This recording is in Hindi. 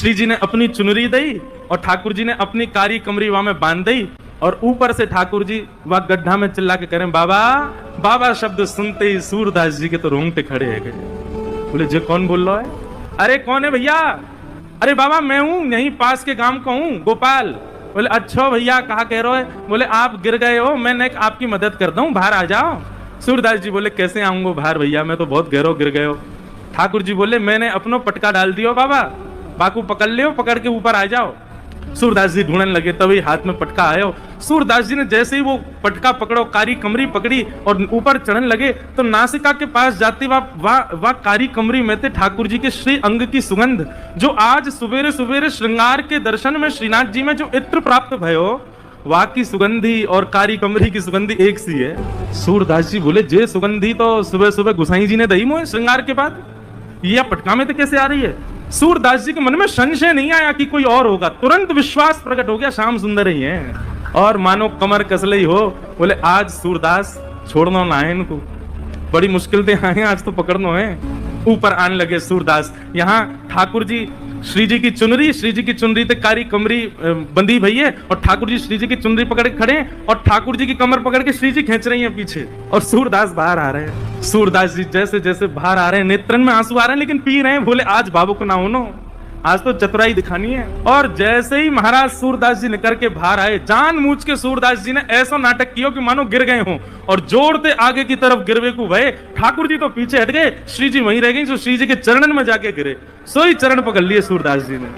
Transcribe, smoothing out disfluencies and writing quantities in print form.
श्री जी ने अपनी चुनरी दी और ठाकुर जी ने अपनी कारी कमरी वहां में बांध दी, और ऊपर से ठाकुर जी वह गड्ढा में चिल्ला के करें बाबा बाबा शब्द सुनते ही सूरदास जी के तो रोंगटे खड़े है गए। बोले जे कौन बोल रहा है? अरे कौन है भैया? अरे बाबा मैं हूं, यहीं पास के गांव का हूं, गोपाल। बोले अच्छा भैया कहा कह रहे हो? बोले आप गिर गए हो, मैं आपकी मदद करता हूं, बाहर आ जाओ। सूरदास जी बोले कैसे आऊंगा बाहर भैया, मैं तो बहुत गहरो गिर गए हो। ठाकुर जी बोले मैंने अपनो पटका डाल दियो बाबा, बाकू पकड़ लियो, पकड़ के ऊपर आ जाओ। सूरदास जी ढूंढने लगे, तभी हाथ में पटका आयो। सूरदास जी ने जैसे ही वो पटका पकड़ो, कारी कमरी पकड़ी और ऊपर चढ़ने लगे, तो नासिका के पास जाते वह कारी कमरी में थे ठाकुर जी के श्री अंग की सुगंध, जो आज सवेरे सवेरे श्रृंगार के दर्शन में श्रीनाथ जी में जो इत्र प्राप्त भयो, वहां की सुगंधी और कारी कमरी की सुगंधी एक सी है। सूरदास जी बोले जे सुगंधी तो सुबह सुबह गुसाई जी ने दही मोहे श्रृंगार के बाद, ये पटका में तो कैसे आ रही है? सूरदास जी के मन में संशय नहीं आया कि कोई और होगा, तुरंत विश्वास प्रकट हो गया श्याम सुंदर ही है। और मानो कमर कसले ही हो, बोले आज सूरदास छोड़ना ना है इनको, बड़ी मुश्किल से आए आज तो पकड़ना है। ऊपर आने लगे सूरदास। यहाँ ठाकुर जी श्री जी की चुनरी ते कारी कमरी बंधी भई है, और ठाकुर जी श्री जी की चुनरी पकड़ के खड़े हैं, और ठाकुर जी की कमर पकड़ के श्री जी खींच रही हैं पीछे, और सूरदास बाहर आ रहे हैं। सूरदास जी जैसे जैसे बाहर आ रहे हैं, नेत्रन में आंसू आ रहे हैं, लेकिन पी रहे हैं। बोले आज बाबू को ना होनो, आज तो चतुराई दिखानी है। और जैसे ही महाराज सूरदास जी निकल के बाहर आए, जानबूझ के सूरदास जी ने ऐसा नाटक किया कि मानो गिर गए हों, और जोड़ते आगे की तरफ गिरवे को भय। ठाकुर जी तो पीछे हट गए, श्री जी वहीं रह गई, तो श्री जी के चरणन में जाके गिरे, सोई चरण पकड़ लिए सूरदास जी ने।